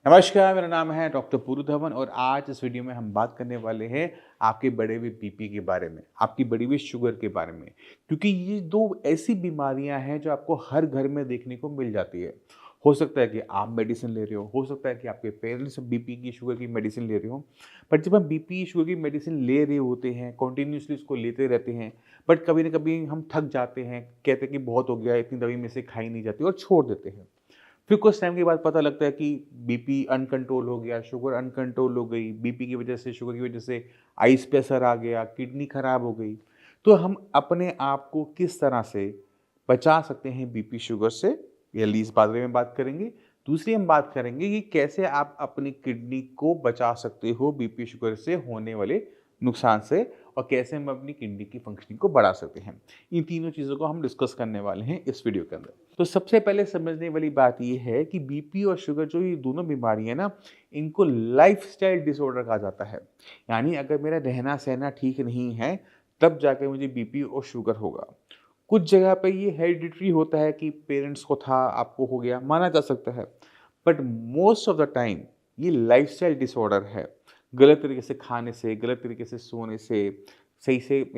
नमस्कार, मेरा नाम है डॉक्टर पूरू धवन और आज इस वीडियो में हम बात करने वाले हैं आपके बढ़े हुए बीपी के बारे में, आपकी बढ़ी हुई शुगर के बारे में। क्योंकि ये 2 ऐसी बीमारियां हैं जो आपको हर घर में देखने को मिल जाती है। हो सकता है कि आप मेडिसिन ले रहे हो सकता है कि आपके पेरेंट्स बीपी की, शुगर की मेडिसिन ले रहे हो। बट जब हम बीपी, शुगर की मेडिसिन ले रहे होते हैं, कंटिन्यूअसली उसको लेते रहते हैं, बट कभी ना कभी हम थक जाते हैं, कहते हैं कि बहुत हो गया, इतनी दवाई में से खाई नहीं जाती और छोड़ देते हैं। फिर कुछ टाइम के बाद पता लगता है कि बीपी अनकंट्रोल हो गया, शुगर अनकंट्रोल हो गई, बीपी की वजह से, शुगर की वजह से आइज़ पे असर आ गया, किडनी खराब हो गई। तो हम अपने आप को किस तरह से बचा सकते हैं बीपी, शुगर से, ये इस बारे में बात करेंगे। दूसरी हम बात करेंगे कि कैसे आप अपनी किडनी को बचा सकते हो बीपी, शुगर से होने वाले नुकसान से और कैसे हम अपनी किडनी की फंक्शनिंग को बढ़ा सकते हैं। इन तीनों चीज़ों को हम डिस्कस करने वाले हैं इस वीडियो के अंदर। तो सबसे पहले समझने वाली बात ये है कि बीपी और शुगर जो ये दोनों बीमारी है ना, इनको लाइफस्टाइल डिसऑर्डर कहा जाता है। यानी अगर मेरा रहना सहना ठीक नहीं है, तब जाकर मुझे बीपी और शुगर होगा। कुछ जगह पे ये हेरिडिटरी होता है कि पेरेंट्स को था, आपको हो गया, माना जा सकता है। But most of the time ये लाइफस्टाइल डिसऑर्डर है। गलत तरीके से खाने से, गलत तरीके से सोने से, सही से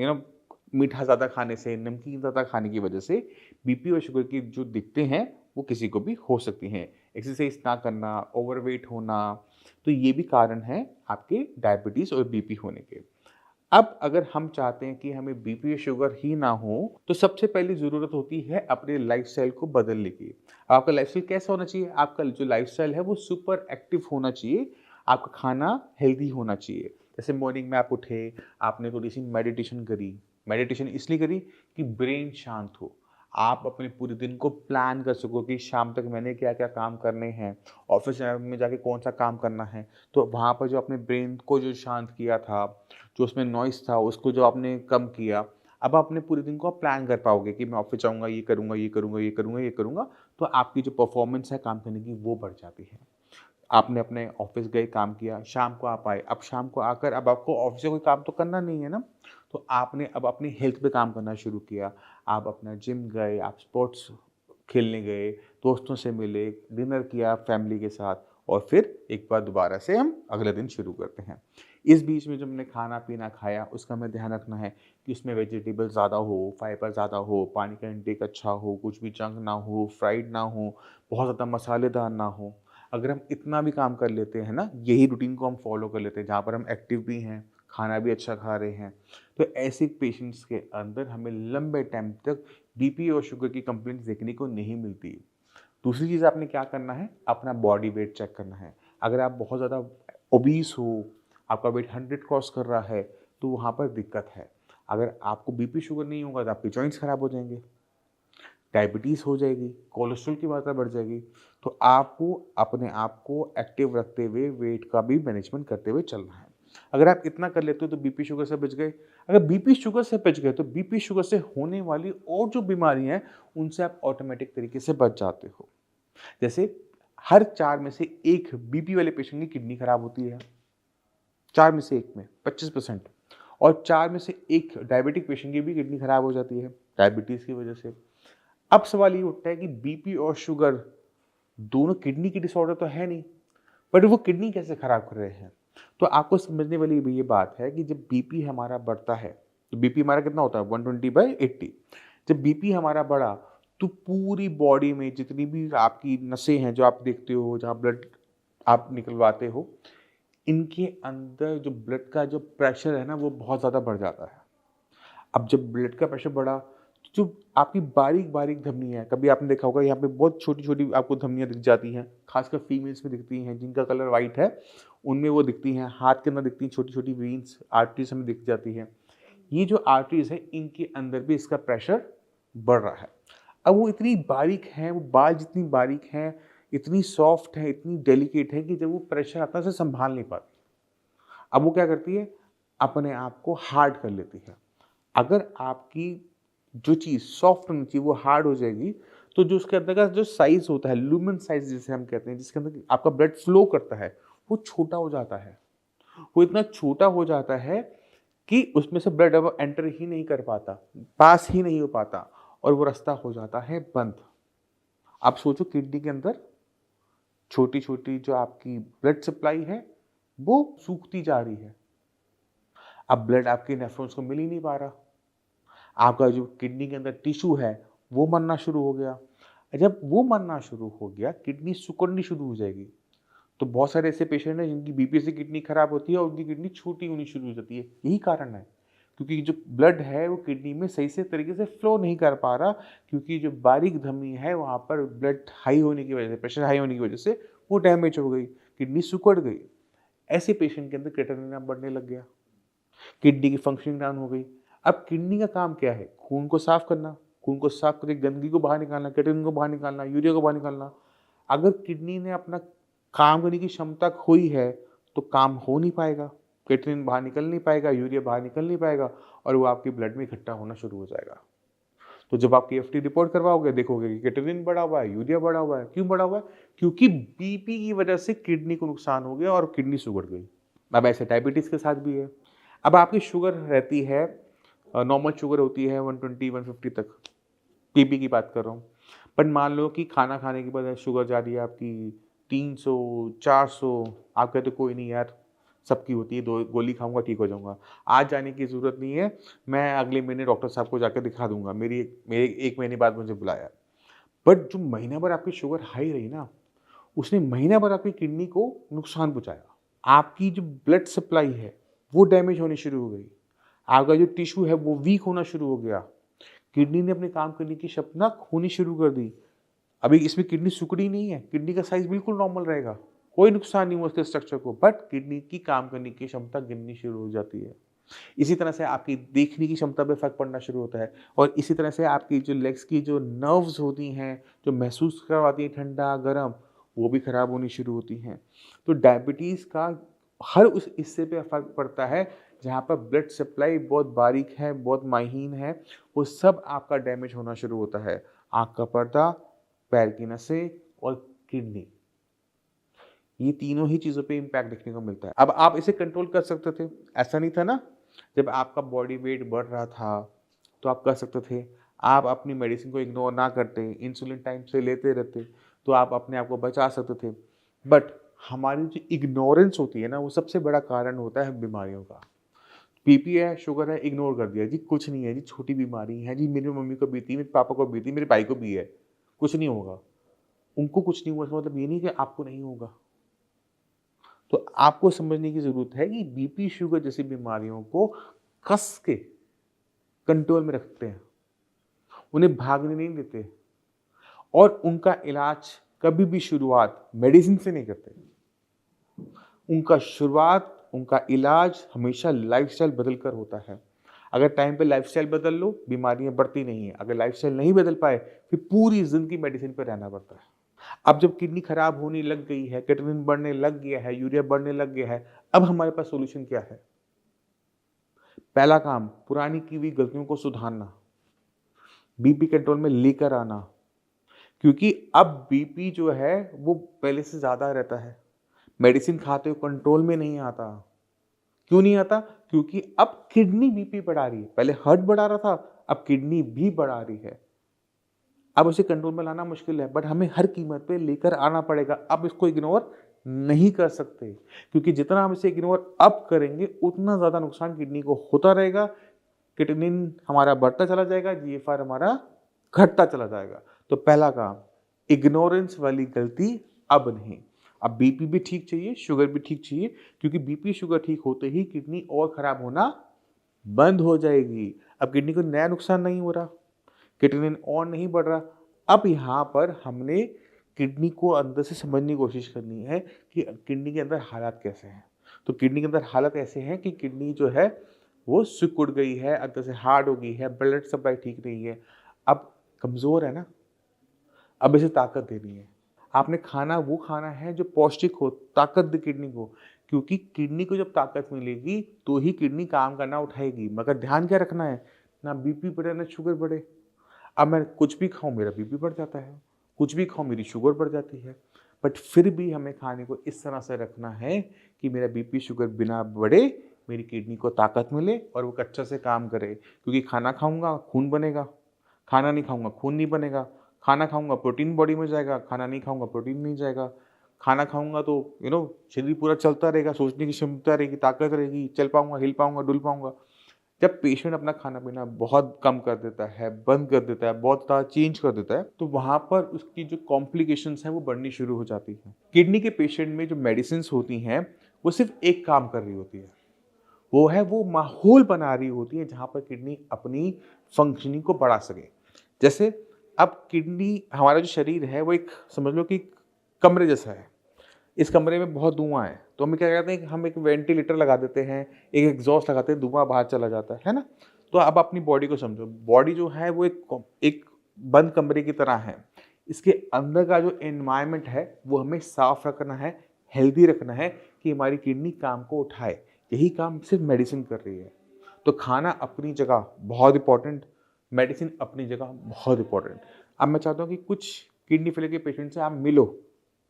मीठा ज़्यादा खाने से, नमकीन ज़्यादा खाने की वजह से बीपी और शुगर की जो दिक्कतें हैं, वो किसी को भी हो सकती हैं। एक्सरसाइज ना करना, ओवरवेट होना, तो ये भी कारण हैं आपके डायबिटीज़ और बीपी होने के। अब अगर हम चाहते हैं कि हमें बीपी शुगर ही ना हो, तो सबसे पहली ज़रूरत होती है अपने लाइफ़स्टाइल को बदलने की। आपका लाइफ़स्टाइल कैसा होना चाहिए? आपका जो लाइफ़स्टाइल है वो सुपर एक्टिव होना चाहिए, आपका खाना हेल्दी होना चाहिए। जैसे मॉर्निंग में आप उठे, आपने थोड़ी-सी मेडिटेशन करी। मेडिटेशन इसलिए करी कि ब्रेन शांत हो। आप अपने पूरे दिन को प्लान कर सको कि शाम तक मैंने क्या-क्या काम करने हैं, ऑफ़िस में जाके कौन-सा काम करना है। तो वहाँ पर जो अपने ब्रेन को जो शांत किया था, जो उसमें नॉइज़ था, उसको जो आपने कम किया, अब आप अपने पूरे दिन को आप प्लान कर पाओगे कि मैं ऑफ़िस जाऊँगा, ये करूँगा, ये करूँगा, ये करूँगा, ये करूँगा, तो आपकी जो परफ़ॉर्मेंस है काम करने की, वो बढ़ जाती है। आपने अपने ऑफ़िस गए, काम किया, शाम को आप आए, अब शाम को आकर अब आपको ऑफ़िस से कोई काम तो करना नहीं है ना, तो आपने अब अपनी हेल्थ पे काम करना शुरू किया। आप अपना जिम गए, आप स्पोर्ट्स खेलने गए, दोस्तों से मिले, डिनर किया फैमिली के साथ और फिर एक बार दोबारा से हम अगले दिन शुरू करते हैं। इस बीच में जो हमने खाना-पीना खाया, उसका हमें ध्यान रखना है कि उसमें वेजिटेबल ज़्यादा हो, फाइबर ज़्यादा हो, पानी का इंटेक अच्छा हो, कुछ भी जंक ना हो, फ्राइड ना हो, बहुत ज़्यादा मसालेदार ना हो। अगर हम इतना भी काम कर लेते हैं ना, यही रूटीन को हम फॉलो कर लेते हैं, जहाँ पर हम एक्टिव भी हैं, खाना भी अच्छा खा रहे हैं, तो ऐसे पेशेंट्स के अंदर हमें लंबे टाइम तक बीपी और शुगर की कंप्लेंट्स देखने को नहीं मिलती। दूसरी चीज़ आपने क्या करना है, अपना बॉडी वेट चेक करना है। अगर आप बहुत ज़्यादा ओबीस हो, आपका वेट 100 क्रॉस कर रहा है, तो वहाँ पर दिक्कत है। अगर आपको बीपी शुगर नहीं होगा, तो आपके जॉइंट्स खराब हो जाएँगे। डायबिटीज़ हो जाएगी, कोलेस्ट्रॉल की मात्रा बढ़ जाएगी। तो आपको अपने आप को एक्टिव रखते हुए वेट का भी मैनेजमेंट करते हुए चलना है। अगर आप इतना कर लेते हो तो बीपी शुगर से बच गए। अगर बीपी शुगर से बच गए तो बीपी शुगर से होने वाली और जो बीमारियाँ हैं, उनसे आप ऑटोमेटिक तरीके से बच जाते हो। जैसे हर 4 में से 1 बीपी वाले पेशेंट की किडनी खराब होती है। 4 में से 1 में 25% और 4 में से 1 डायबिटिक पेशेंट की भी किडनी खराब हो जाती है, डायबिटीज़ की वजह से। अब सवाल ये उठता है कि बीपी और शुगर दोनों किडनी की डिसऑर्डर तो है नहीं, बट वो किडनी कैसे खराब कर रहे हैं? तो आपको समझने वाली भी ये बात है कि जब बीपी हमारा बढ़ता है, तो बीपी हमारा कितना होता है 120/80। जब बीपी हमारा बढ़ा, तो पूरी बॉडी में जितनी भी आपकी नसें हैं, जो आप देखते हो, जहाँ ब्लड आप निकलवाते हो, इनके अंदर जो ब्लड का जो प्रेशर है ना, वो बहुत ज़्यादा बढ़ जाता है। अब जब ब्लड का प्रेशर बढ़ा, तो जो आपकी बारीक-बारीक धमनी है, कभी आपने देखा होगा यहाँ पे बहुत छोटी-छोटी आपको धमनियाँ दिख जाती हैं, खासकर फीमेल्स में दिखती हैं, जिनका कलर व्हाइट है, उनमें वो दिखती हैं। हाथ के अंदर दिखती हैं छोटी-छोटी वेन्स, आर्टरीज़ हमें दिख जाती हैं। ये जो आर्टरीज़ है, इनके अंदर भी इसका प्रेशर बढ़ रहा है। अब वो इतनी बारीक हैं, वो बाल जितनी बारीक हैं, इतनी सॉफ्ट हैं, इतनी डेलिकेट हैं कि जब वो प्रेशर आता है, उसे सँभाल नहीं पाती। अब वो क्या करती है, अपने आप को हार्ड कर लेती है। अगर आपकी जो चीज़ सॉफ्ट होनी चाहिए वो हार्ड हो जाएगी, तो जो उसके अंदर का जो साइज़ होता है, लुमेन साइज़ जिसे हम कहते हैं, जिसके अंदर आपका ब्लड फ्लो करता है, वो छोटा हो जाता है। वो इतना छोटा हो जाता है कि उसमें से ब्लड अब एंटर ही नहीं कर पाता, पास ही नहीं हो पाता और वो रास्ता हो जाता है बंद। आप सोचो किडनी के अंदर छोटी छोटी जो आपकी ब्लड सप्लाई है वो सूखती जा रही है। अब ब्लड आपके नेफ्रॉन्स को मिल ही नहीं पा रहा। आपका जो किडनी के अंदर टिश्यू है वो मरना शुरू हो गया। जब वो मरना शुरू हो गया, किडनी सिकुड़नी शुरू हो जाएगी। तो बहुत सारे ऐसे पेशेंट हैं जिनकी बीपी से किडनी खराब होती है और उनकी किडनी छोटी होनी शुरू हो जाती है। यही कारण है, क्योंकि जो ब्लड है वो किडनी में सही से तरीके से फ्लो नहीं कर पा रहा, क्योंकि जो बारीक धमनी है वहाँ पर ब्लड हाई होने की वजह से, प्रेशर हाई होने की वजह से वो डैमेज हो गई, किडनी सिकुड़ गई। ऐसे पेशेंट के अंदर क्रिएटिनिन बढ़ने लग गया, किडनी की फंक्शनिंग डाउन हो गई। अब किडनी का काम क्या है? खून को साफ करना, खून को साफ करके गंदगी को बाहर निकालना, क्रिएटिनिन को बाहर निकालना, यूरिया को बाहर निकालना। अगर किडनी ने अपना काम करने की क्षमता खोई है तो काम हो नहीं पाएगा, क्रिएटिनिन बाहर निकल नहीं पाएगा, यूरिया बाहर निकल नहीं पाएगा और वो आपकी ब्लड में इकट्ठा होना शुरू हो जाएगा। तो जब आप KFT रिपोर्ट करवाओगे, देखोगे कि क्रिएटिनिन बढ़ा हुआ है, यूरिया बढ़ा हुआ है। क्यों बढ़ा हुआ है? क्योंकि बीपी की वजह से किडनी को नुकसान हो गया और किडनी सुगड़ गई। अब ऐसे डायबिटीज के साथ भी है। अब आपकी शुगर रहती है, नॉर्मल शुगर होती है 120 150 तक, बीपी की बात कर रहा हूँ। बट मान लो कि खाना खाने के बाद शुगर जा रही है आपकी 300 400, आप कहते कोई नहीं यार, सबकी होती है, 2 गोली खाऊंगा ठीक हो जाऊंगा, आज जाने की ज़रूरत नहीं है, मैं अगले महीने डॉक्टर साहब को जाकर दिखा दूंगा, मेरे 1 महीने बाद मुझे बुलाया। बट जो महीना भर आपकी शुगर हाई रही ना, उसने महीना भर आपकी किडनी को नुकसान पहुंचाया। आपकी जो ब्लड सप्लाई है वो डैमेज होनी शुरू हो गई, आपका जो टिश्यू है वो वीक होना शुरू हो गया, किडनी ने अपने काम करने की क्षमता खोनी शुरू कर दी। अभी इसमें किडनी सिकुड़ी नहीं है, किडनी का साइज बिल्कुल नॉर्मल रहेगा, कोई नुकसान नहीं हुआ उसके स्ट्रक्चर को, बट किडनी की काम करने की क्षमता गिरनी शुरू हो जाती है। इसी तरह से आपकी देखने की क्षमता पे फर्क पड़ना शुरू होता है और इसी तरह से आपकी जो लेग्स की जो नर्व्स होती हैं, जो महसूस करवाती हैं ठंडा गर्म, वो भी खराब होनी शुरू होती हैं। तो डायबिटीज़ का हर उस हिस्से पे फ़र्क पड़ता है जहाँ पर ब्लड सप्लाई बहुत बारीक है, बहुत माहीन है, वो सब आपका डैमेज होना शुरू होता है। आँख का पर्दा, पैर की नसें और किडनी, ये तीनों ही चीज़ों पे इम्पैक्ट देखने को मिलता है। अब आप इसे कंट्रोल कर सकते थे, ऐसा नहीं था ना? जब आपका बॉडी वेट बढ़ रहा था तो आप कर सकते थे, आप अपनी मेडिसिन को इग्नोर ना करते, इंसुलिन टाइम से लेते रहते, तो आप अपने आप को बचा सकते थे। बट हमारी जो इग्नोरेंस होती है ना, वो सबसे बड़ा कारण होता है बीमारियों का। बीपी है, शुगर है, इग्नोर कर दिया जी, कुछ नहीं है जी, छोटी बीमारी है जी, मेरी मम्मी को भी थी, मेरे पापा को भी थी, मेरे भाई को भी है, कुछ नहीं होगा। उनको कुछ नहीं हुआ इसका मतलब ये नहीं कि आपको नहीं होगा। तो आपको समझने की ज़रूरत है कि बीपी, शुगर जैसी बीमारियों को कस के कंट्रोल में रखते हैं, उन्हें भागने नहीं देते और उनका इलाज कभी भी शुरुआत मेडिसिन से नहीं करते। उनका इलाज हमेशा लाइफस्टाइल बदल कर होता है। अगर टाइम पे लाइफस्टाइल बदल लो, बीमारियां बढ़ती नहीं है। अगर लाइफस्टाइल नहीं बदल पाए, फिर पूरी जिंदगी मेडिसिन पर रहना पड़ता है। अब जब किडनी खराब होने लग गई है, क्रिएटिनिन बढ़ने लग गया है, यूरिया बढ़ने लग गया है, अब हमारे पास सॉल्यूशन क्या है? पहला काम, पुरानी की हुई गलतियों को सुधारना, बीपी कंट्रोल में लेकर आना, क्योंकि अब बीपी जो है वो पहले से ज्यादा रहता है, मेडिसिन खाते हुए कंट्रोल में नहीं आता। क्यों नहीं आता? क्योंकि अब किडनी बीपी बढ़ा रही है। पहले हार्ट बढ़ा रहा था, अब किडनी भी बढ़ा रही है। अब उसे कंट्रोल में लाना मुश्किल है, बट हमें हर कीमत पे लेकर आना पड़ेगा। अब इसको इग्नोर नहीं कर सकते, क्योंकि जितना हम इसे इग्नोर अब करेंगे उतना ज्यादा नुकसान किडनी को होता रहेगा। क्रिएटिनिन हमारा बढ़ता चला जाएगा, GFR हमारा घटता चला जाएगा। तो पहला काम, इग्नोरेंस वाली गलती अब नहीं। अब बीपी भी ठीक चाहिए, शुगर भी ठीक चाहिए, क्योंकि बीपी शुगर ठीक होते ही किडनी और खराब होना बंद हो जाएगी। अब किडनी को नया नुकसान नहीं हो रहा, क्रिएटिनिन और नहीं बढ़ रहा। अब यहाँ पर हमने किडनी को अंदर से समझने की कोशिश करनी है कि किडनी के अंदर हालात कैसे हैं। तो किडनी के अंदर हालत ऐसे हैं कि किडनी जो है वो सिकुड़ गई है, अंदर से हार्ड हो गई है, ब्लड सप्लाई ठीक नहीं है, अब कमज़ोर है ना, अब इसे ताकत देनी है। आपने खाना वो खाना है जो पौष्टिक हो, ताकत दे किडनी को, क्योंकि किडनी को जब ताकत मिलेगी तो ही किडनी काम करना उठाएगी। मगर ध्यान क्या रखना है, ना बीपी बढ़े ना शुगर बढ़े। अब मैं कुछ भी खाऊं मेरा बीपी बढ़ जाता है, कुछ भी खाऊं मेरी शुगर बढ़ जाती है, बट फिर भी हमें खाने को इस तरह से रखना है कि मेरा बीपी शुगर बिना बढ़े, मेरी किडनी को ताकत मिले और वो अच्छा से काम करे। क्योंकि खाना खाऊंगा खून बनेगा, खाना नहीं खाऊंगा खून नहीं बनेगा, खाना खाऊंगा प्रोटीन बॉडी में जाएगा, खाना नहीं खाऊंगा प्रोटीन नहीं जाएगा, खाना खाऊंगा तो शरीर पूरा चलता रहेगा, सोचने की क्षमता रहेगी, ताकत रहेगी, चल पाऊंगा, हिल पाऊंगा, डुल पाऊंगा। जब पेशेंट अपना खाना पीना बहुत कम कर देता है, बंद कर देता है, बहुत ज़्यादा चेंज कर देता है, तो वहाँ पर उसकी जो कॉम्प्लिकेशंस हैं वो बढ़नी शुरू हो जाती है। किडनी के पेशेंट में जो मेडिसिन होती हैं वो सिर्फ एक काम कर रही होती है, वो माहौल बना रही होती है जहाँ पर किडनी अपनी फंक्शनिंग को बढ़ा सके। जैसे अब किडनी, हमारा जो शरीर है वो एक, समझ लो कि कमरे जैसा है। इस कमरे में बहुत धुआं है, तो हम क्या करते हैं कि हम एक वेंटिलेटर लगा देते हैं, एक एग्जॉस्ट लगाते हैं, धुआं बाहर चला जाता है ना। तो अब अपनी बॉडी को समझो, बॉडी जो है वो एक बंद कमरे की तरह है। इसके अंदर का जो एनवायरनमेंट है वो हमें साफ रखना है, हेल्दी रखना है कि हमारी किडनी काम को उठाए। यही काम सिर्फ मेडिसिन कर रही है। तो खाना अपनी जगह बहुत इंपॉर्टेंट, मेडिसिन अपनी जगह बहुत इंपॉर्टेंट। अब मैं चाहता हूँ कि कुछ किडनी फेलियर के पेशेंट से आप मिलो,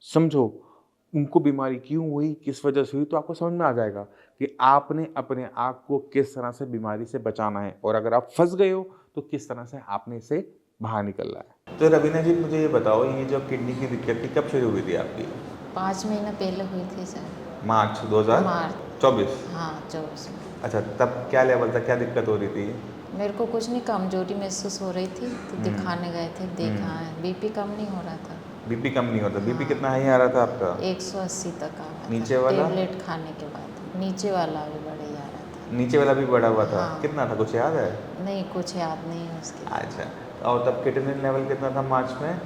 समझो उनको बीमारी क्यों हुई, किस वजह से हुई, तो आपको समझ में आ जाएगा कि आपने अपने आप को किस तरह से बीमारी से बचाना है, और अगर आप फंस गए हो तो किस तरह से आपने इसे बाहर निकलना है। तो रवीना जी, मुझे ये बताओ, ये जो किडनी की दिक्कत थी कब शुरू हुई थी आपकी? 5 महीना पहले हुई थी सर। मार्च मार्च 2024? हाँ 24 में। अच्छा, तब क्या लेवल था, क्या दिक्कत हो रही थी? मेरे को कुछ नहीं, कमजोरी महसूस हो रही थी तो दिखाने गए थे, देखा है बीपी कम नहीं हो रहा था। बीपी कम नहीं होता? बीपी हाँ। कितना हाई आ रहा था आपका? 180 तक आ रहा था। नीचे वाला? टेबलेट खाने के बाद नीचे वाला भी बढ़ ही आ रहा था। नीचे वाला भी बढ़ा हुआ था? हाँ। कितना था, कुछ याद है? नहीं, कुछ याद नहीं है उसके। अच्छा, और तब क्रिएटिनिन लेवल कितना था मार्च में?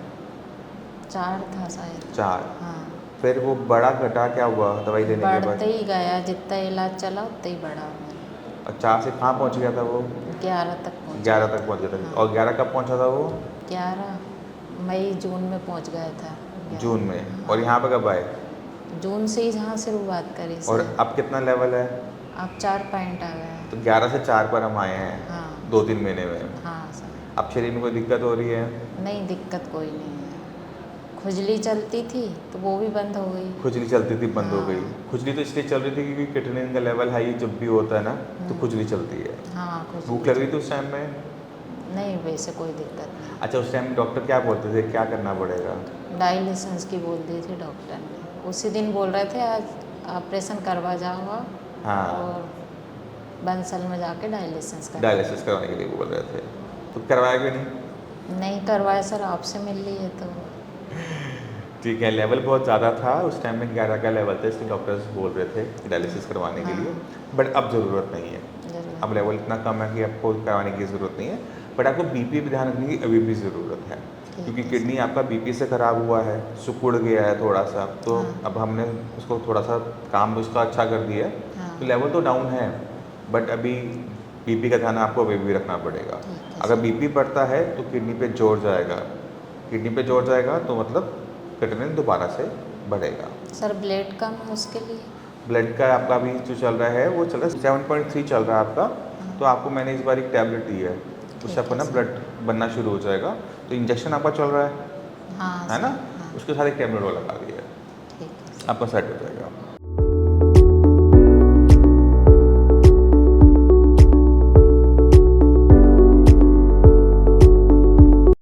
4 था शायद। 4? हाँ। फिर वो बड़ा घटा, क्या हुआ दवाई लेने के बाद? बढ़ते ही गया, जितना इलाज चला उतना ही बढ़ा मेरा। और 4 से कहाँ पहुँच गया था वो? 11 तक पहुँचा। 11 तक पहुँच गया था। हाँ। और 11 कब पहुँचा था वो? 11 मई जून में पहुँच गया था। जून में। और यहाँ पे कब आए? जून से ही जहाँ शुरुआत करी और सर। अब कितना लेवल है? अब 4 पॉइंट आ गया है। तो 11 से 4 पर हम आए हैं। हाँ। 2-3 महीने में। हाँ सर। अब शरीर में कोई दिक्कत हो रही है? नहीं, दिक्कत कोई नहीं है। खुजली चलती थी तो वो भी बंद हो गई। खुजली चलती थी, बंद हो गई? हाँ। खुजली तो इसलिए चल रही थी क्योंकि क्रिएटिनिन का लेवल हाई जब भी होता है ना तो खुजली चलती है। हाँ, खुजली। भूख लग रही थी उस टाइम में? नहीं, वैसे कोई दिक्कत नहीं। अच्छा, उस टाइम डॉक्टर क्या बोलते थे, क्या करना पड़ेगा? डायलिसिस की बोल दी थी डॉक्टर ने। उसी दिन बोल रहे थे आज ऑपरेशन करवा जाऊँगा। हाँ। और बंसल में जाके डायलिसिस कर। डायलिसिस करवाने के लिए बोल रहे थे, तो करवाया कि नहीं? नहीं करवाया सर, आपसे मिल ली है तो। ठीक है, लेवल बहुत ज़्यादा था उस टाइम में, 11 का लेवल था, इसलिए डॉक्टर्स बोल रहे थे डायलिसिस करवाने के लिए। बट अब ज़रूरत नहीं है, अब लेवल इतना कम है कि आपको करवाने की ज़रूरत नहीं है। बट आपको बीपी भी ध्यान रखने की अभी भी ज़रूरत है, क्योंकि किडनी आपका बीपी से ख़राब हुआ है, सिकुड़ गया है थोड़ा सा, तो अब हमने उसको थोड़ा सा काम उसका अच्छा कर दिया है, तो लेवल तो डाउन है, बट अभी बीपी का ध्यान आपको अभी भी रखना पड़ेगा। अगर बीपी बढ़ता है तो किडनी पे जोर जाएगा, किडनी पे जोर जाएगा तो मतलब क्रिएटिनिन दोबारा से बढ़ेगा। सर ब्लड कम है उसके लिए? ब्लड का आपका अभी जो चल रहा है वो चल रहा है 7.3 चल रहा है आपका। तो आपको मैंने इस बार एक टैबलेट दी है, उससे आपको ना ब्लड बनना शुरू हो जाएगा। तो इंजेक्शन आपका चल रहा है, हाँ है ना? हाँ। उसके साथ एक टैबलेट वो लगा दिया है, ठीक है। आपका सेट हो जाएगा।